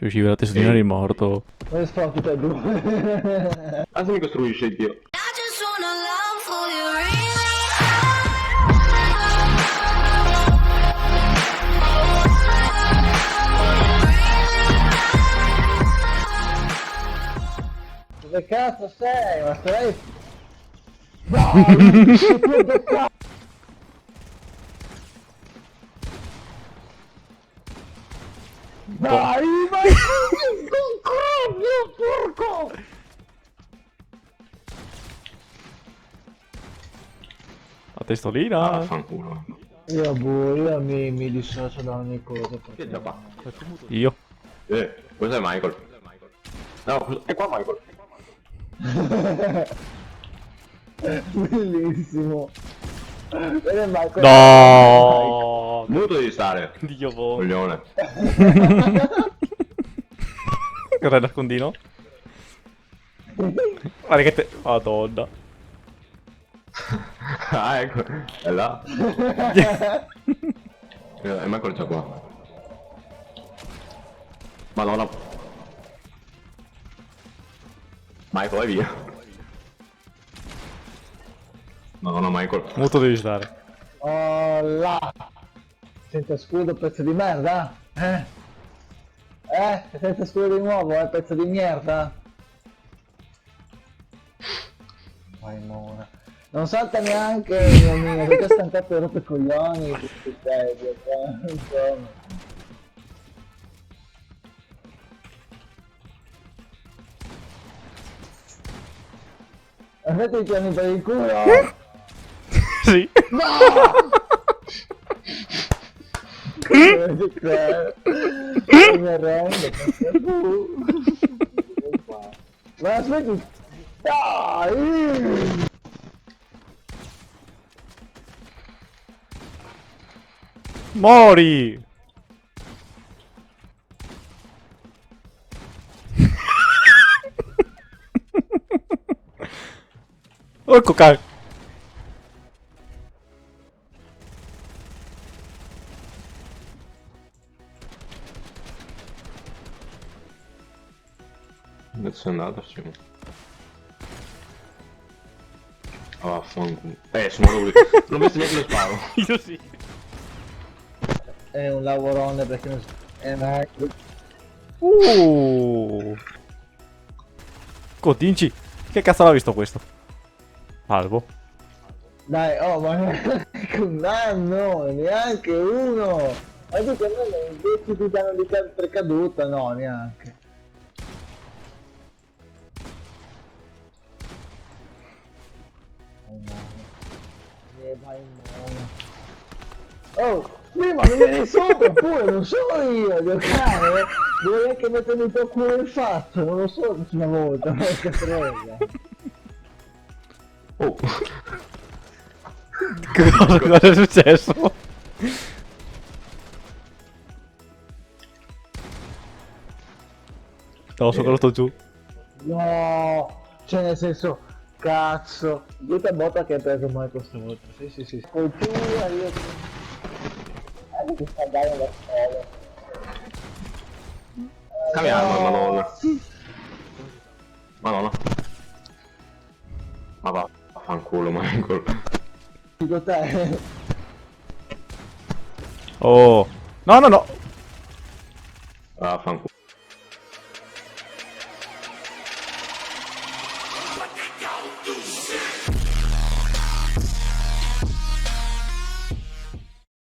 Ci usciva la testolina Sì. rimorto. Come sparo tutte e due? Anzi mi costruisce Dio. I just wanna love for you, really. Dove cazzo sei? Ma stai... Dai! Che cazzo! Dai, ma un crocchio, porco! La testolina. Fanculo. Io mi dissocio da ogni cosa. Che perché- già fa? Io. Questo è Michael. No, è qua Michael. Bellissimo. Vede Michael. No. Muto devi stare, Dio boh. coglione. Cos'è il nascondino? Guarda che te... Madonna. Ah, ecco, è là. E Michael c'è qua. Madonna. Michael, vai via. Madonna, Michael. Muto devi stare. Oh là. Senza scudo, pezzo di merda? Senza scudo di nuovo, pezzo di merda? Vai mona. Non salta neanche, mio mio, perché stancato rotto i coglioni, tutti sei, insomma. Aspetta i piani per il culo! Sì. Mi arrendo, ma aspetti, dai! Mori. Ecco cazzo. Dove sei andato, Simo? Ah, vaffanculo. Sono lui. Non ho visto neanche lo sparo. Io sì. È un lavorone perché non... È una... Continci. Che cazzo l'ha visto questo? Salvo. Dai, oh, ma neanche un anno, neanche uno! Ma tu che non è 10 ti danno di per caduta, no, neanche. Vai mono. Oh, prima mi vieni sopra pure, non sono io, giocare, devi anche mettermi il tuo culo in faccia, non lo so una volta, ma che frega. Oh. Cosa è successo? Stavo soprattutto giù. No, cioè nel senso, cazzo, dita botta che hai preso mai questa volta, sì. Cultura, io... che sta dando da scuola. Cambia arma, madonna. Madonna. Ma va, vaffanculo, Michael. Dico te, Oh. No. Vaffanculo.